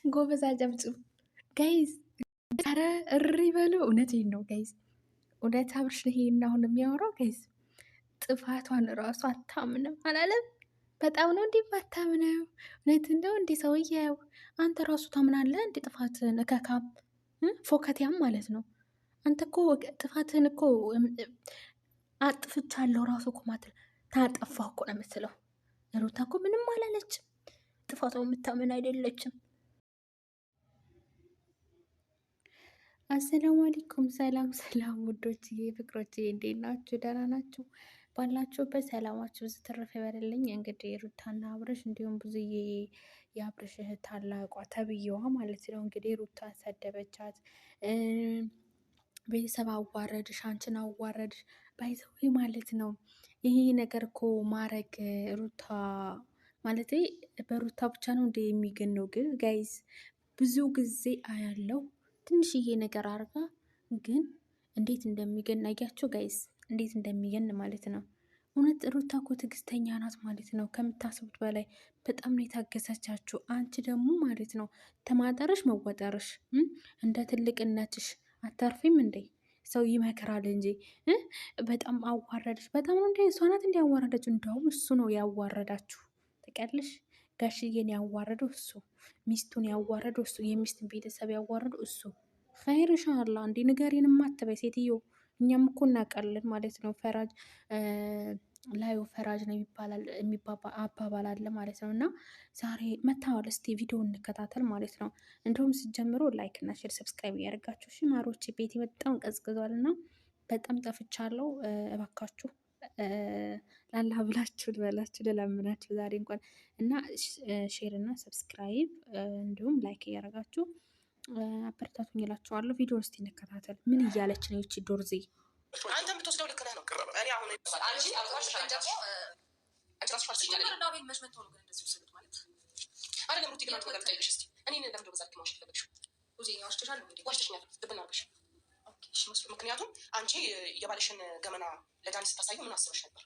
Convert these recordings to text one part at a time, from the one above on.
ጎበዝ አጨብጭብ ጋይዝ። ኧረ እሪ በሉ። እውነቴን ነው ጋይዝ። እውነት አብርሽ ይሄን አሁን የሚያወራው ጋይዝ ጥፋቷን እራሱ አታምንም አላለም። በጣም ነው እንዲህ ባታምነው። እውነት እንደው እንዲህ ሰውዬው አንተ ራሱ ታምናለህ እንዲህ ጥፋትህን እከካም ፎከቲያም ማለት ነው። አንተ እኮ ጥፋትህን እኮ አጥፍቻለሁ ራሱ እኮ ማለት ታጠፋህ እኮ ነው የምትለው። ሩታ እኮ ምንም አላለችም። ጥፋቷ የምታምን አይደለችም። አሰላሙ አለይኩም። ሰላም ሰላም ውዶችዬ፣ ፍቅሮችዬ እንዴት ናችሁ? ደህና ናችሁ? ባላችሁበት ሰላማችሁ ብዙ ትርፍ ይበልልኝ። እንግዲህ ሩታና አብርሽ እንዲሁም ብዙዬ የአብርሽ እህት ታላቋ ተብዬዋ ማለት ነው እንግዲህ ሩታን ሰደበቻት። ቤተሰብ አዋረድሽ፣ አንቺን አዋረድሽ ባይዘዌ ማለት ነው። ይሄ ነገር እኮ ማረግ ሩታ ማለት በሩታ ብቻ ነው እንደ የሚገን ነው። ግን ጋይዝ ብዙ ጊዜ አያለው ትንሽዬ ነገር አርጋ ግን እንዴት እንደሚገን አያችሁ ጋይዝ፣ እንዴት እንደሚገን ማለት ነው። እውነት ሩታ እኮ ትዕግስተኛ ናት ማለት ነው። ከምታስቡት በላይ በጣም ነው የታገሰቻችሁ። አንቺ ደግሞ ማለት ነው ተማጠርሽ መወጠርሽ እንደ ትልቅነትሽ አታርፊም እንዴ? ሰው ይመክራል እንጂ በጣም አዋረደች። በጣም ነው እንደ እሷ ናት እንዲያዋረደች። እንደውም እሱ ነው ያዋረዳችሁ። ታውቂያለሽ? ጋሽዬን ያዋረደው እሱ፣ ሚስቱን ያዋረደው እሱ፣ የሚስትን ቤተሰብ ያዋረደው እሱ። ኸይር ሻላ እንዲ ንገሪን ማትበይ ሴትዮ፣ እኛም እኮ እናውቃለን ማለት ነው። ፈራጅ ላዩ ፈራጅ ነው አባባል አለ ማለት ነው። እና ዛሬ መታወል እስቲ ቪዲዮ እንከታተል ማለት ነው። እንዲሁም ሲጀምሩ ላይክ እና ሼር ሰብስክራይብ እያደርጋችሁ ሽማሮች፣ ቤቴ በጣም ቀዝቅዟል እና በጣም ጠፍቻለሁ። እባካችሁ ላላ ብላችሁ ልበላችሁ ልለምናችሁ ዛሬ እንኳን እና ሼር እና ሰብስክራይብ እንዲሁም ላይክ እያደረጋችሁ አበረታቱኝ እላችኋለሁ። ቪዲዮ እስቲ እንከታተል። ምን እያለች ነው ይቺ ዶርዜ? አንተ የምትወስደው ልክ ነህ ነው። እኔ አሁን ምክንያቱም አንቺ የባልሽን ገመና ለዳኒ ስታሳዩ ምን አስበሽ ነበር?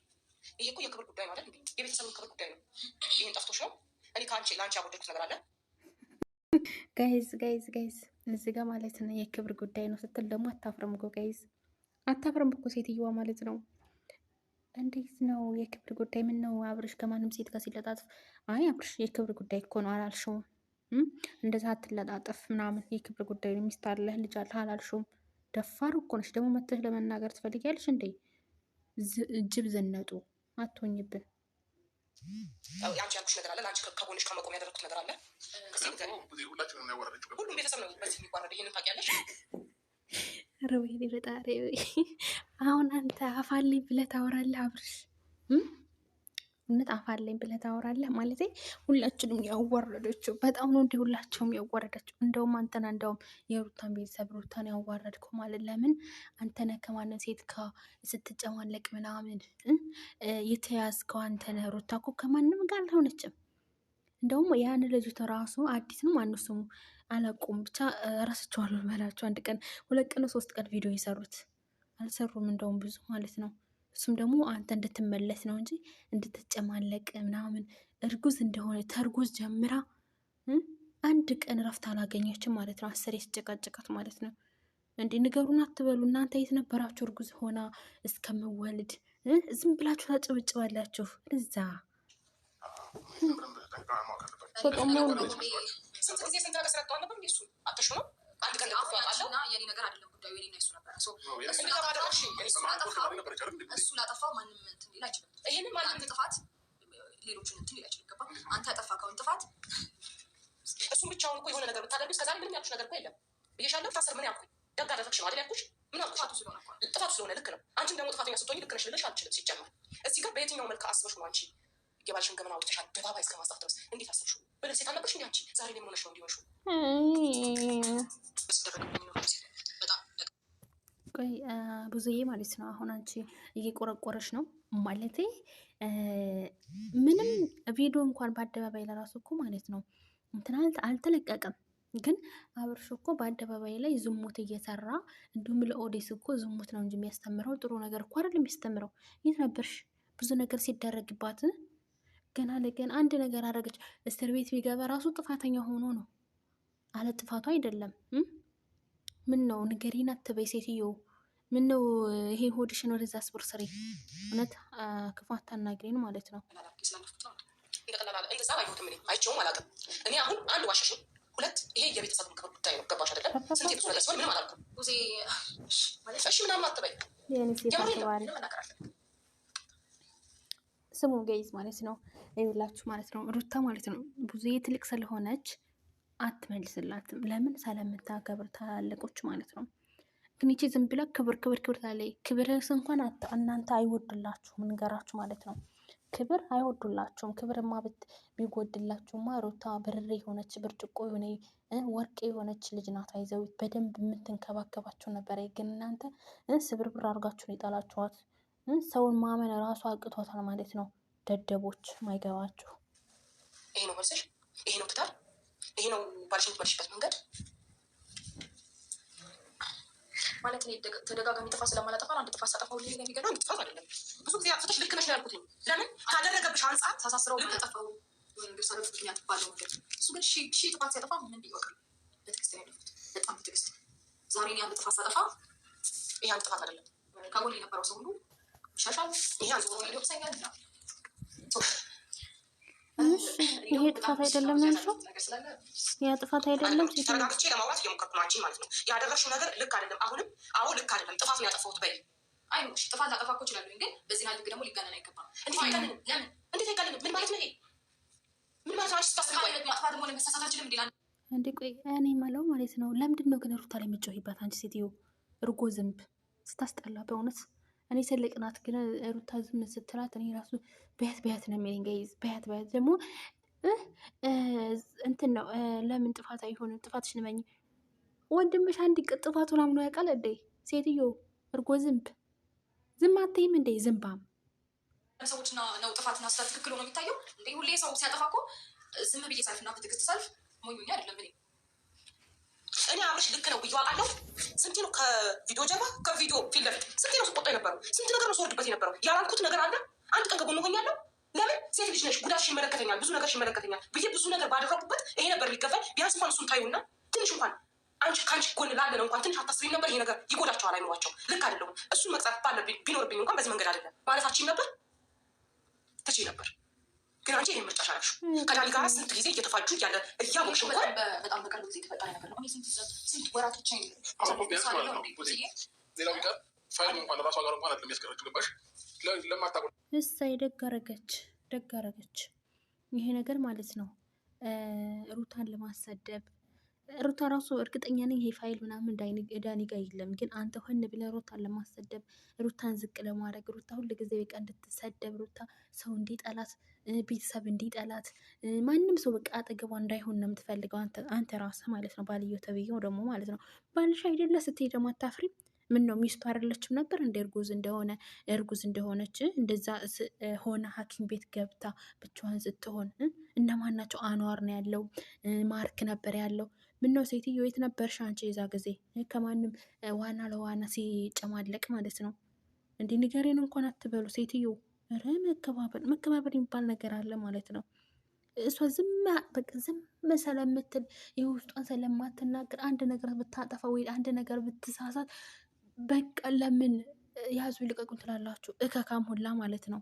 ይሄ እኮ የክብር ጉዳይ ነው አይደል? የቤተሰብን ክብር ጉዳይ ነው። ይህን ጠፍቶሽ ነው? እኔ ለአንቺ ያጎደልኩት ነገር አለ? ጋይዝ እዚህ ጋር ማለት ነው የክብር ጉዳይ ነው ስትል ደግሞ አታፍርም እኮ ጋይዝ፣ አታፍርም እኮ ሴትዮዋ ማለት ነው። እንዴት ነው የክብር ጉዳይ? ምን ነው አብርሽ ከማንም ሴት ጋር ሲለጣጥፍ? አይ አብርሽ የክብር ጉዳይ እኮ ነው አላልሽውም? እንደዛ አትለጣጠፍ ምናምን የክብር ጉዳይ ነው። ሚስት አለህ ልጅ አለህ አላልሽውም? ደፋር እኮ ነሽ ደግሞ መተሽ ለመናገር ትፈልጊያለሽ እንዴ? ጅብ ዘነጡ አትሆኝብን። አንቺ ያልኩሽ ነገር አለ። ለአንቺ ከጎንሽ ከመቆም ያደረኩት ነገር አለ። ሁሉም ቤተሰብ ነው በዚህ የሚዋረድ። ይህንን ታውቂያለሽ። ኧረ ወይኔ ፈጣሪ፣ አሁን አንተ አፋልኝ ብለህ ታወራለህ አብርሽ? እውነት አፋልኝ ብለህ ታወራለህ ማለት ሁላችንም ያዋረደችው በጣም ነው እንዲህ ሁላቸውም ያዋረደችው። እንደውም አንተና እንደውም የሩታን ቤተሰብ ሩታን ያዋረድከው ማለት ለምን አንተነ ከማንም ሴት ስትጨማለቅ ምናምን የተያዝከው አንተነ። ሩታ እኮ ከማንም ጋር አልሆነችም። እንደውም ያን ልጅቷ ራሱ አዲስ ነው ማነው ስሙ አላውቅም፣ ብቻ እረስቸዋለሁ በላቸው። 1 ቀን 2 ቀን 3 ቀን ቪዲዮ የሰሩት አልሰሩም እንደውም ብዙ ማለት ነው። እሱም ደግሞ አንተ እንድትመለስ ነው እንጂ እንድትጨማለቅ ምናምን። እርጉዝ እንደሆነ ተርጉዝ ጀምራ 1 ቀን ረፍት አላገኘችም ማለት ነው። 10 የተጨቃጨቃት ማለት ነው። እንዲህ ንገሩን አትበሉ እናንተ። የት ነበራችሁ እርጉዝ ሆና እስከምወልድ? ዝም ብላችሁ ታጭብጭባላችሁ እዛ። ስንት ጊዜ ስንት ነገር ስለጠዋል ነበር እንዲ እሱ አትሹ ነው። አንድ ቀን አሁንና የኔ ነገር አይደለም ጉዳዩ፣ የኔ እና እሱ ነበረ። እሱ ላጠፋው ማንም እንትን ሊል አይችልም። ይሄንን ማንም ጥፋት ሌሎችን እንትን ሊል አይችልም። ገባ? አንተ ያጠፋከውን ጥፋት እሱም ብቻውን እኮ የሆነ ነገር ብታደርግ እስከዛሬ ምንም ያልኩሽ ነገር እኮ የለም ብዬሻለሁ። ታሰር ምን ያልኩኝ ደግ አደረግሽ ነው አይደል ያልኩሽ? ምን አልኩሽ? ጥፋቱ ስለሆነ ልክ ነው። አንቺም ደግሞ ጥፋተኛ ስትሆኝ ልክ ነሽ ልልሽ አልችልም። ሲጀመር እዚህ ጋር በየትኛው መልክ አስበሽ ነው አንቺ የባልሽን ገመና አውጥተሽ አደባባይ እስከ ማስጣት ድረስ እንዴት አሰብሽው? ብለህ ሴት አልነበርሽ እንዲ አንቺ? ዛሬ ላይ ሆነሽ ነው እንዲሆንሹ? ቆይ ብዙዬ ማለት ነው አሁን አንቺ እየቆረቆረሽ ነው ማለት ምንም ቪዲዮ እንኳን በአደባባይ ለራሱ እኮ ማለት ነው እንትን አልተለቀቀም። ግን አብርሽ እኮ በአደባባይ ላይ ዝሙት እየሰራ እንዲሁም ለኦዲስ እኮ ዝሙት ነው እንጂ የሚያስተምረው ጥሩ ነገር እኮ አይደለም የሚያስተምረው። የት ነበርሽ? ብዙ ነገር ሲደረግባት ገና ለገና አንድ ነገር አደረገች። እስር ቤት ቢገባ ራሱ ጥፋተኛ ሆኖ ነው። አለ ጥፋቱ አይደለም። ምን ነው ንገሪን አትበይ ሴትዮ። ምን ነው ይሄ ሆድሽን ወደዛ አስብር ስሪ። እውነት ክፋት ታናግሪን ማለት ነው። አይቼውም አላውቅም። እኔ አሁን አንድ ዋሸሽኝ፣ ሁለት ይሄ የቤተሰብ ምክር ጉዳይ ነው። ገባሽ አይደለም? ስንት ብዙ ነገር ሲሆን ምንም አላልኩም። እሺ ምናምን አትበይ። ስሙ ገይዝ ማለት ነው ይኸውላችሁ ማለት ነው ሩታ ማለት ነው ብዙ ትልቅ ስለሆነች አትመልስላትም። ለምን ስለምታከብር ታላለቆች ማለት ነው። ግን ይቺ ዝም ብላ ክብር ክብር ክብር ታለይ። ክብርስ እንኳን እናንተ አይወድላችሁም ንገራችሁ ማለት ነው። ክብር አይወዱላችሁም። ክብርማ ቢጎድላችሁማ ሩታ ብርሬ የሆነች ብርጭቆ የሆነ ወርቅ የሆነች ልጅ ናት። አይዘው በደንብ የምትንከባከባችሁ ነበረ። ግን እናንተ ስብርብር አድርጋችሁን የጣላችኋት። ሰውን ማመን ራሱ አቅቷታል ማለት ነው። ደደቦች ማይገባችሁ። ይሄ ነው መልስሽ? ይሄ ነው ትዳር? ይሄ ነው ባልሽ የምትመልሽበት መንገድ? ማለት እኔ ተደጋጋሚ ጥፋት ስለማላጠፋ አንድ ጥፋት ሳጠፋ ሁሌ የሚገርም አንድ ጥፋት አይደለም። ብዙ ጊዜ አጥፍተሽ ልክ ነሽ ነው ያልኩት። ለምን ካደረገብሽ አንጻር ሳሳስረው ልክ ጠፋው ግርሳለት ምክንያት ባለው ነገር እሱ ግን ሺ ጥፋት ሲያጠፋ ምን ቢወቅል በትዕግስት ነው ያለፉት። በጣም በትዕግስት ዛሬ እኔ አንድ ጥፋት ሳጠፋ ይሄ አንድ ጥፋት አይደለም። ከጎን የነበረው ሰው ሁሉ ሻሻል ይሄ አንድ ዞሮ ሊወቅሰኛል ይላል። ይሄ ጥፋት አይደለም ያልሽው? ያ ጥፋት አይደለም። ተረጋግቼ ለማውራት እየሞከርኩ ነው አንቺን ማለት ነው። ያደረግሽው ነገር ልክ አይደለም። አሁንም አዎ ልክ አይደለም። ጥፋት ነው ያጠፋሁት በይ። አይ ጥፋት ላጠፋ እኮ እችላለሁ፣ ግን በዚህ ልክ ደግሞ ሊጋነን አይገባም። እንዴት አይጋነንም? ለምን እንዴት አይጋነንም? ምን ማለት ነው ይሄ? ምን ማለት ነው? ስታስብ ማጥፋት ደግሞ ለመሳሳታችንም እንዲላ እንዴ ቆይ እኔ ማለው ማለት ነው። ለምንድን ነው ግን ሩታ ላይ የምትጮሂባት አንቺ ሴትዮ? እርጎ ዝንብ ስታስጠላ በእውነት። እኔ ትልቅ ናት ግን ሩታ ዝም ስትላት እኔ ራሱ በያት በያት ነው የሚለኝ። ጋይዝ በያት በያት ደግሞ እንትን ነው። ለምን ጥፋት አይሆንም? ጥፋትሽን መኝ ወንድምሽ አንድ ጥፋቱን አምኖ ያውቃል እንዴ? ሴትዮ እርጎ ዝንብ ዝም አትይም እንዴ? ዝምባም ሰዎች ነው ጥፋትና ስህተት ትክክል ሆኖ የሚታየው እንዴ? ሁሌ ሰው ሲያጠፋ እኮ ዝም ብዬ ሳልፍና በትዕግስት ሳልፍ ሞኙኛ አይደለም። እኔ አብርሽ ልክ ነው ብዬ አውቃለሁ። ስንቴ ነው ከቪዲዮ ጀርባ ከቪዲዮ ፊት ለፊት ስንቴ ነው ስቆጣ የነበረው? ስንት ነገር ነው ስወርድበት የነበረው? ያላልኩት ነገር አለ? አንድ ቀን ከጎን ሆኛለሁ። ለምን ሴት ልጅ ነሽ፣ ጉዳትሽ ይመለከተኛል፣ ብዙ ነገርሽ ይመለከተኛል ብዬ ብዙ ነገር ባደረጉበት ይሄ ነበር የሚገባኝ። ቢያንስ እንኳን እሱን ታዩና ትንሽ እንኳን ከአንቺ ጎን ላለ ነው እንኳን ትንሽ አታስቢም ነበር? ይሄ ነገር ይጎዳቸዋል፣ አይኖሯቸው፣ ልክ አይደለሁም፣ እሱን መቅጣት ባለብኝ ቢኖርብኝ እንኳን በዚህ መንገድ አይደለም ማለታችን ነበር። ትችይ ነበር ግን አንቺ ይሄን ምርጫሽ አደረግሽው። ከዳኒ ጋር ስንት ጊዜ እየተፋጁ እያለ እያወቅሽ እንኳን በጣም በቅርብ ጊዜ የተፈጠረ ነገር ነው። ስንት ወራቶች ሌላው ቢቀር ፋይል እንኳን ራሷ ጋር እንኳን አይደለም ያስቀረችው። ገባሽ? ለማታቆ እሳይ ደግ አደረገች። ይሄ ነገር ማለት ነው ሩታን ለማሰደብ። ሩታ ራሱ እርግጠኛ ነኝ ይሄ ፋይል ምናምን ዳኒ ጋ የለም። ግን አንተ ሆን ብለህ ሩታን ለማሰደብ፣ ሩታን ዝቅ ለማድረግ፣ ሩታ ሁሉ ጊዜ በቃ እንድትሰደብ፣ ሩታ ሰው እንዲጠላት፣ ቤተሰብ እንዲጠላት፣ ማንም ሰው በቃ አጠገቧ እንዳይሆን ነው የምትፈልገው አንተ ራስህ ማለት ነው። ባልዮ ተብዬው ደግሞ ማለት ነው ባልሽ አይደለ ስትሄድ ደግሞ አታፍሪም? ምን ነው ሚስቱ አይደለችም ነበር እንደ እርጉዝ እንደሆነች እንደዛ ሆነ ሐኪም ቤት ገብታ ብቻዋን ስትሆን እነማን ናቸው? አኗር ነው ያለው፣ ማርክ ነበር ያለው። ምን ነው ሴትዮ የት ነበርሽ አንቺ የዛ ጊዜ? ከማንም ዋና ለዋና ሲጨማለቅ ማለት ነው። እንዲህ ንገሬን እንኳን አትበሉ ሴትዮ። ኧረ መከባበር የሚባል ነገር አለ ማለት ነው። እሷ ዝም ስለምትል የውስጧን ስለማትናገር አንድ ነገር ብታጠፋ ወይ አንድ ነገር ብትሳሳት በቃ ለምን ያዙ ይልቀቁን ትላላችሁ? እከካም ሁላ ማለት ነው።